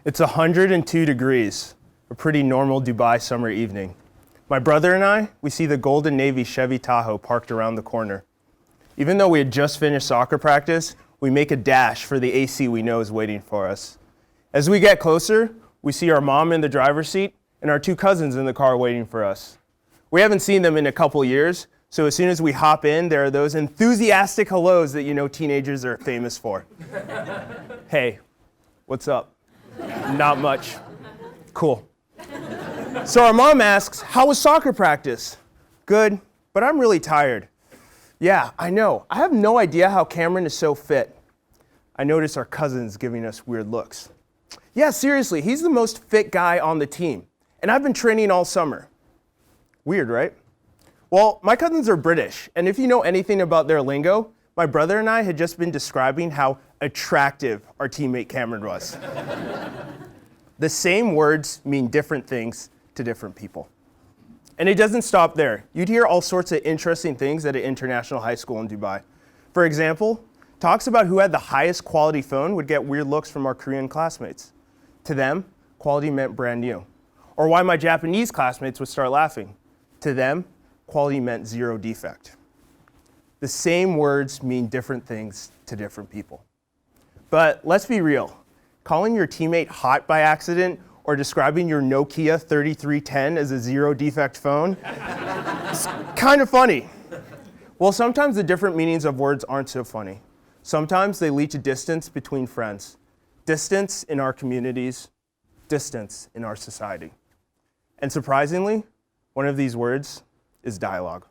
It's 102 degrees, a pretty normal Dubai summer evening. My brother and I, we see the Golden Navy Chevy Tahoe parked around the corner. Even though we had just finished soccer practice, we make a dash for the AC we know is waiting for us. As we get closer, we see our mom in the driver's seat and our two cousins in the car waiting for us. We haven't seen them in a couple years, so as soon as we hop in, there are those enthusiastic hellos that you know teenagers are famous for. Hey, what's up? Not much. Cool. So our mom asks, how was soccer practice? Good, but I'm really tired. Yeah, I know. I have no idea how Cameron is so fit. I notice our cousin's giving us weird looks. Yeah, seriously, he's the most fit guy on the team, and I've been training all summer. Weird, right? Well, my cousins are British, and if you know anything about their lingo, my brother and I had just been describing how attractive our teammate Cameron was. The same words mean different things to different people. And it doesn't stop there. You'd hear all sorts of interesting things at an international high school in Dubai. For example, talks about who had the highest quality phone would get weird looks from our Korean classmates. To them, quality meant brand new. Or why my Japanese classmates would start laughing. To them, quality meant zero defect. The same words mean different things to different people. But let's be real. Calling your teammate hot by accident or describing your Nokia 3310 as a zero defect phone is kind of funny. Well, sometimes the different meanings of words aren't so funny. Sometimes they lead to distance between friends, distance in our communities, distance in our society. And surprisingly, one of these words is dialogue.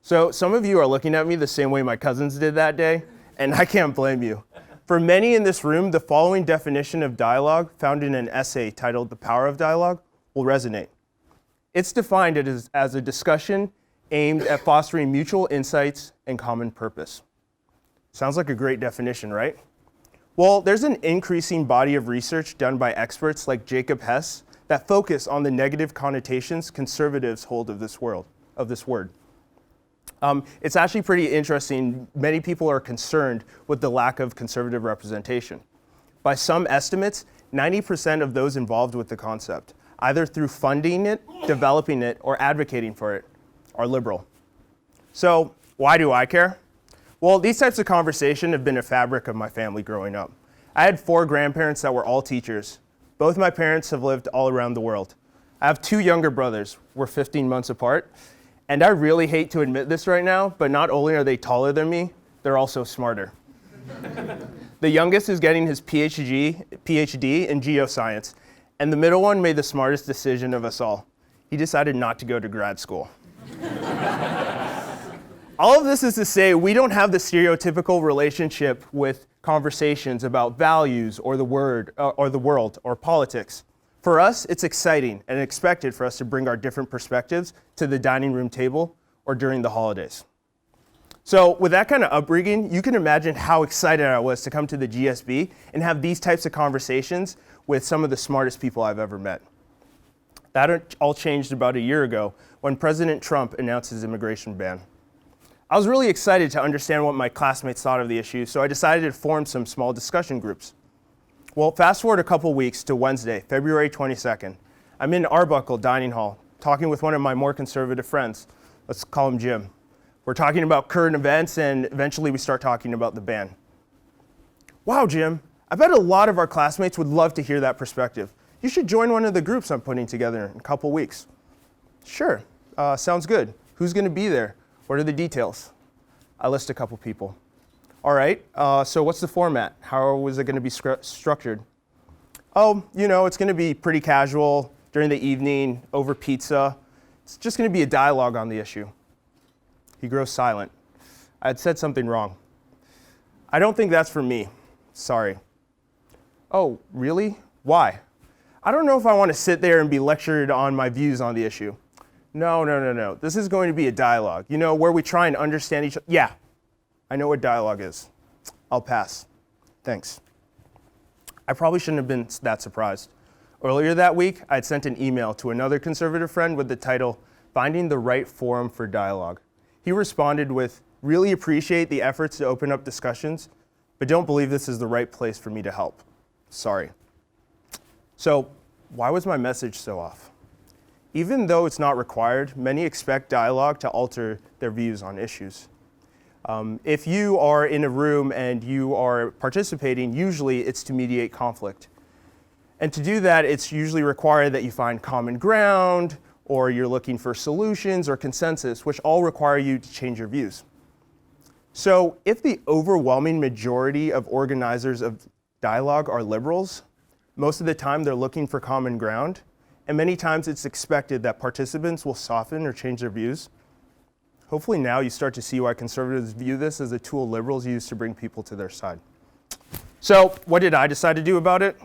So some of you are looking at me the same way my cousins did that day, and I can't blame you. For many in this room, the following definition of dialogue found in an essay titled The Power of Dialogue will resonate. It's defined as a discussion aimed at fostering mutual insights and common purpose. Sounds like a great definition, right? Well, there's an increasing body of research done by experts like Jacob Hess that focus on the negative connotations conservatives hold of this word. It's actually pretty interesting. Many people are concerned with the lack of conservative representation. By some estimates, 90% of those involved with the concept, either through funding it, developing it, or advocating for it, are liberal. So why do I care? Well, these types of conversation have been a fabric of my family growing up. I had 4 grandparents that were all teachers. Both my parents have lived all around the world. I have 2 younger brothers. We're 15 months apart. And I really hate to admit this right now, but not only are they taller than me, they're also smarter. The youngest is getting his PhD in geoscience, and the middle one made the smartest decision of us all. He decided not to go to grad school. All of this is to say we don't have the stereotypical relationship with conversations about values or the world or politics. For us, it's exciting and expected for us to bring our different perspectives to the dining room table or during the holidays. So with that kind of upbringing, you can imagine how excited I was to come to the GSB and have these types of conversations with some of the smartest people I've ever met. That all changed about a year ago when President Trump announced his immigration ban. I was really excited to understand what my classmates thought of the issue, so I decided to form some small discussion groups. Well, fast forward a couple weeks to Wednesday, February 22nd. I'm in Arbuckle Dining Hall, talking with one of my more conservative friends. Let's call him Jim. We're talking about current events, and eventually we start talking about the ban. Wow, Jim, I bet a lot of our classmates would love to hear that perspective. You should join one of the groups I'm putting together in a couple weeks. Sure, sounds good. Who's going to be there? What are the details? I list a couple people. All right, so what's the format? How is it going to be structured? Oh, it's going to be pretty casual during the evening, over pizza. It's just going to be a dialogue on the issue. He grows silent. I had said something wrong. I don't think that's for me. Sorry. Oh, really? Why? I don't know if I want to sit there and be lectured on my views on the issue. No. This is going to be a dialogue, where we try and understand each other. Yeah. I know what dialogue is. I'll pass. Thanks. I probably shouldn't have been that surprised. Earlier that week, I'd sent an email to another conservative friend with the title, Finding the Right Forum for Dialogue. He responded with, really appreciate the efforts to open up discussions, but don't believe this is the right place for me to help. Sorry. So why was my message so off? Even though it's not required, many expect dialogue to alter their views on issues. If you are in a room and you are participating, usually it's to mediate conflict. And to do that, it's usually required that you find common ground, or you're looking for solutions or consensus, which all require you to change your views. So if the overwhelming majority of organizers of dialogue are liberals, most of the time they're looking for common ground, and many times it's expected that participants will soften or change their views. Hopefully now you start to see why conservatives view this as a tool liberals use to bring people to their side. So what did I decide to do about it?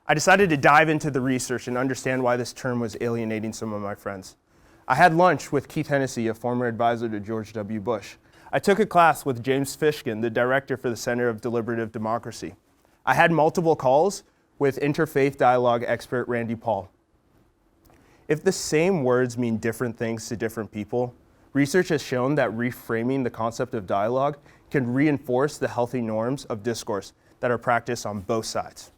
I decided to dive into the research and understand why this term was alienating some of my friends. I had lunch with Keith Hennessy, a former advisor to George W. Bush. I took a class with James Fishkin, the director for the Center of Deliberative Democracy. I had multiple calls with interfaith dialogue expert Randy Paul. If the same words mean different things to different people, research has shown that reframing the concept of dialogue can reinforce the healthy norms of discourse that are practiced on both sides.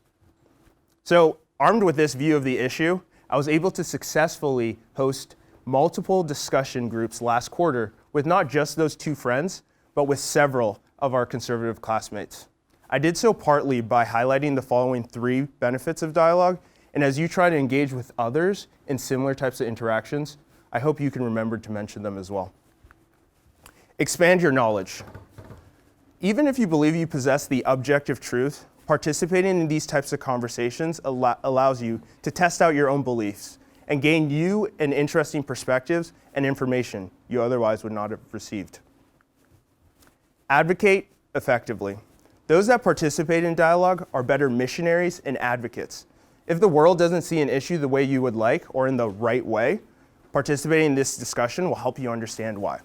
So, armed with this view of the issue, I was able to successfully host multiple discussion groups last quarter with not just those two friends, but with several of our conservative classmates. I did so partly by highlighting the following 3 benefits of dialogue, and as you try to engage with others in similar types of interactions, I hope you can remember to mention them as well. Expand your knowledge. Even if you believe you possess the objective truth, participating in these types of conversations allows you to test out your own beliefs and gain new and interesting perspectives and information you otherwise would not have received. Advocate effectively. Those that participate in dialogue are better missionaries and advocates. If the world doesn't see an issue the way you would like or in the right way, participating in this discussion will help you understand why.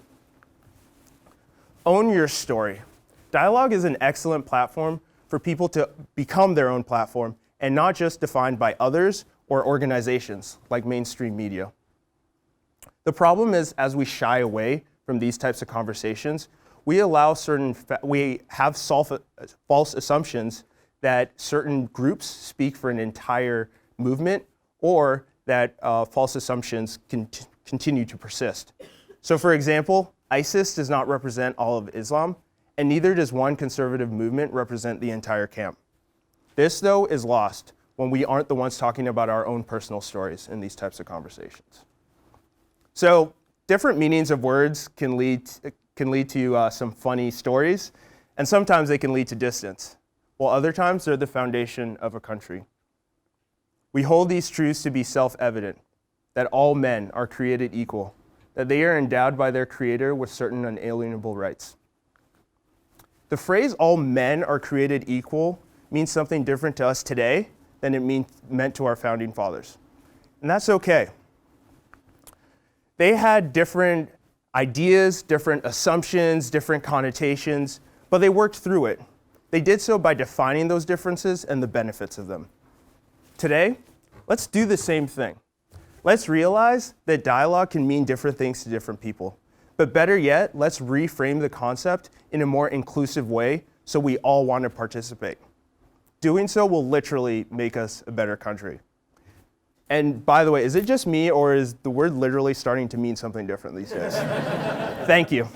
Own your story. Dialogue is an excellent platform for people to become their own platform and not just defined by others or organizations like mainstream media. The problem is, as we shy away from these types of conversations, we have false assumptions that certain groups speak for an entire movement, or that false assumptions continue to persist. So for example, ISIS does not represent all of Islam, and neither does one conservative movement represent the entire camp. This, though, is lost when we aren't the ones talking about our own personal stories in these types of conversations. So different meanings of words can lead to some funny stories, and sometimes they can lead to distance, while other times they're the foundation of a country. We hold these truths to be self-evident, that all men are created equal, that they are endowed by their Creator with certain unalienable rights. The phrase all men are created equal means something different to us today than it meant to our founding fathers. And that's okay. They had different ideas, different assumptions, different connotations, but they worked through it. They did so by defining those differences and the benefits of them. Today, let's do the same thing. Let's realize that dialogue can mean different things to different people. But better yet, let's reframe the concept in a more inclusive way so we all want to participate. Doing so will literally make us a better country. And by the way, is it just me, or is the word literally starting to mean something different these days? Thank you.